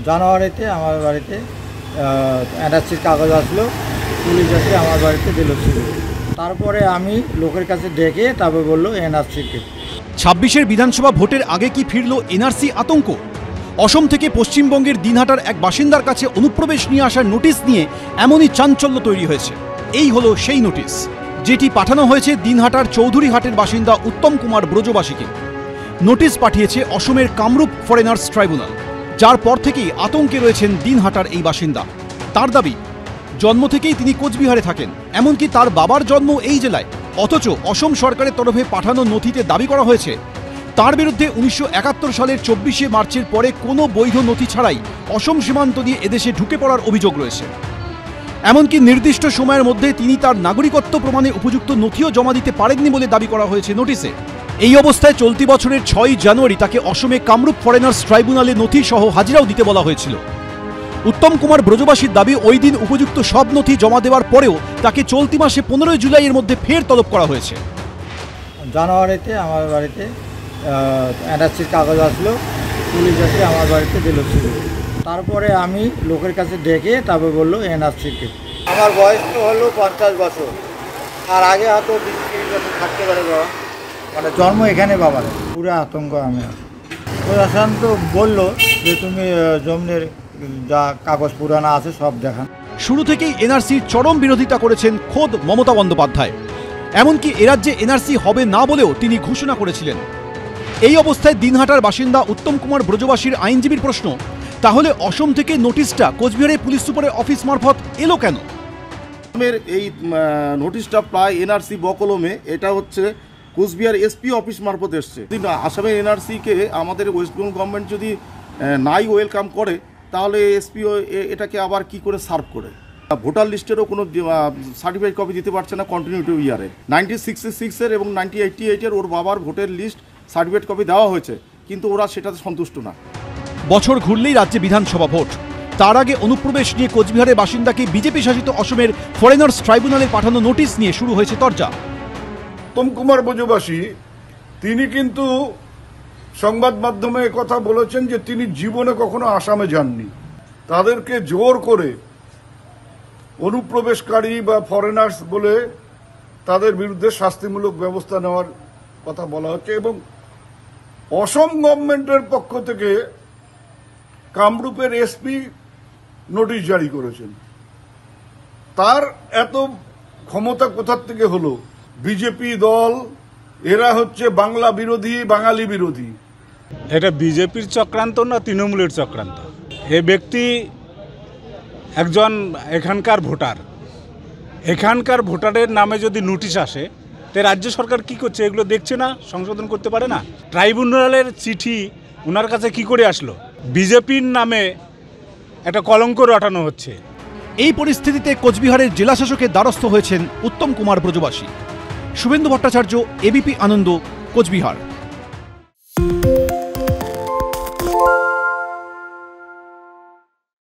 জানুয়ারিতে আমার বাড়িতে এনআরসির কাগজ আসলো, পুলিশ এসে আমার বাড়িতে দিল ছিল। তারপরে আমি লোকের কাছে ডেকে তারপর বললো এনআরসিকে। ২৬-এর বিধানসভা ভোটের আগে কি ফিরল এনআরসি আতঙ্ক? অসম থেকে পশ্চিমবঙ্গের দিনহাটার এক বাসিন্দার কাছে অনুপ্রবেশ নিয়ে আসার নোটিশ নিয়ে এমনই চাঞ্চল্য তৈরি হয়েছে। এই হলো সেই নোটিশ, যেটি পাঠানো হয়েছে দিনহাটার চৌধুরীহাটের বাসিন্দা উত্তম কুমার ব্রজবাসীকে। নোটিশ পাঠিয়েছে অসমের কামরূপ ফরেনার্স ট্রাইব্যুনাল, যার পর থেকেই আতঙ্কে রয়েছেন দিনহাটার এই বাসিন্দা। তার দাবি, জন্ম থেকেই তিনি কোচবিহারে থাকেন, এমনকি তার বাবার জন্ম এই জেলায়। অথচ অসম সরকারের তরফে পাঠানো নথিতে দাবি করা হয়েছে তার বিরুদ্ধে ১৯৭১ সালের ২৪শে মার্চের পরে কোনো বৈধ নথি ছাড়াই অসম সীমান্ত দিয়ে এদেশে ঢুকে পড়ার অভিযোগ রয়েছে। এমনকি নির্দিষ্ট সময়ের মধ্যে তিনি তার নাগরিকত্ব প্রমাণে উপযুক্ত নথিও জমা দিতে পারেননি বলে দাবি করা হয়েছে নোটিশে। এই অবস্থায় চলতি বছরের ৬ই জানুয়ারি তাকে অসমে কামরূপ ফরেনার্স ট্রাইব্যুনালে নথি সহ হাজিরাও দিতে বলা হয়েছিল। উত্তম কুমার ব্রজবাসীর দাবি, ওই দিন উপযুক্ত সব নথি জমা দেওয়ার পরেও তাকে চলতি মাসে ১৫ জুলাইয়ের মধ্যে ফের তলব করা হয়েছে। জানুয়ারিতে আমার বাড়িতে এনআরসির কাগজ আসলো, পুলিশ এসে আমার বাড়িতে দিল ছিল। তারপরে আমি লোকের কাছে ডেকে তারপর বললো এনআরসিকে। আমার বয়স তো হলো ৫০ বছর, আর আগে হয়তো ২০-৩০ বছর থাকতে পারে বাবা, মানে জন্ম এখানে বাবার। পুরো আতঙ্ক আমি। প্রশাসন তো বললো যে তুমি জমির যা কাগজ পুরানো আছে সব দেখান। শুরু থেকেই এনআরসির চরম বিরোধিতা করেছেন খোদ মমতা বন্দ্যোপাধ্যায়। এমনকি এরাজ্যে এনআরসি হবে না বলেও তিনি ঘোষণা করেছিলেন। এই অবস্থায় দিনহাটার বাসিন্দা উত্তম কুমার ব্রজবাসীর আইনজীবীর প্রশ্ন, তাহলে অসম থেকে নোটিশটা কোচবিহারের পুলিশ সুপারের অফিস মারফত এলো কেন? এই নোটিশটা প্রায় এনআরসি বকলমে, এটা হচ্ছে কোচবিহার এসপি অফিস মারফত এসছে। আসামের এনআরসিকে আমাদের ওয়েস্ট বেঙ্গল গভর্নমেন্ট যদি নাই ওয়েলকাম করে, তাহলে এসপিও এটাকে আবার কি করে সার্ভ করে? ভোটার লিস্টেরও কোনো সার্টিফিকেট কপি দিতে পারছে না কন্টিনিউটি ইয়ারে। 1966-এর এবং 1988-এর ওর বাবার ভোটের লিস্ট সার্টিফিকেট কপি দেওয়া হয়েছে, কিন্তু ওরা সেটাতে সন্তুষ্ট না। বছর ঘুরলেই রাজ্যে বিধানসভা ভোট। তার আগে অনুপ্রবেশ নিয়ে কোচবিহারের বাসিন্দাকে বিজেপি শাসিত অসমের ফরেনার্স ট্রাইব্যুনালে পাঠানো নোটিশ নিয়ে শুরু হয়েছে তরজা। উত্তম কুমার ব্রজবাসী তিনি কিন্তু সংবাদ মাধ্যমে কথা বলেছেন যে তিনি জীবনে কখনো আসামে যাননি। তাদেরকে জোর করে অনুপ্রবেশকারী বা ফরেনার্স বলে তাদের বিরুদ্ধে শাস্তিমূলক ব্যবস্থা নেওয়ার কথা বলা হচ্ছে, এবং অসম গভর্নমেন্টের পক্ষ থেকে কামরূপের এসপি নোটিশ জারি করেছেন। তার এত ক্ষমতা কোথার থেকে হলো? বিজেপি দল এরা হচ্ছে বাংলা বিরোধী, বাঙালি বিরোধী। এটা বিজেপির চক্রান্ত না তৃণমূলের চক্রান্ত? এ ব্যক্তি একজন এখানকার ভোটার। এখানকার ভোটারের নামে যদি নোটিশ আসে, তো রাজ্য সরকার কি করছে? এগুলো দেখছে না, সংশোধন করতে পারে না? ট্রাইব্যুনালের চিঠি ওনার কাছে কি করে আসলো? বিজেপির নামে একটা কলঙ্ক রটানো হচ্ছে। এই পরিস্থিতিতে কোচবিহারের জেলাশাসকের দ্বারস্থ হয়েছেন উত্তম কুমার ব্রজবাসী। শুভেন্দু ভট্টাচার্য, এবিপি আনন্দ, কোচবিহার।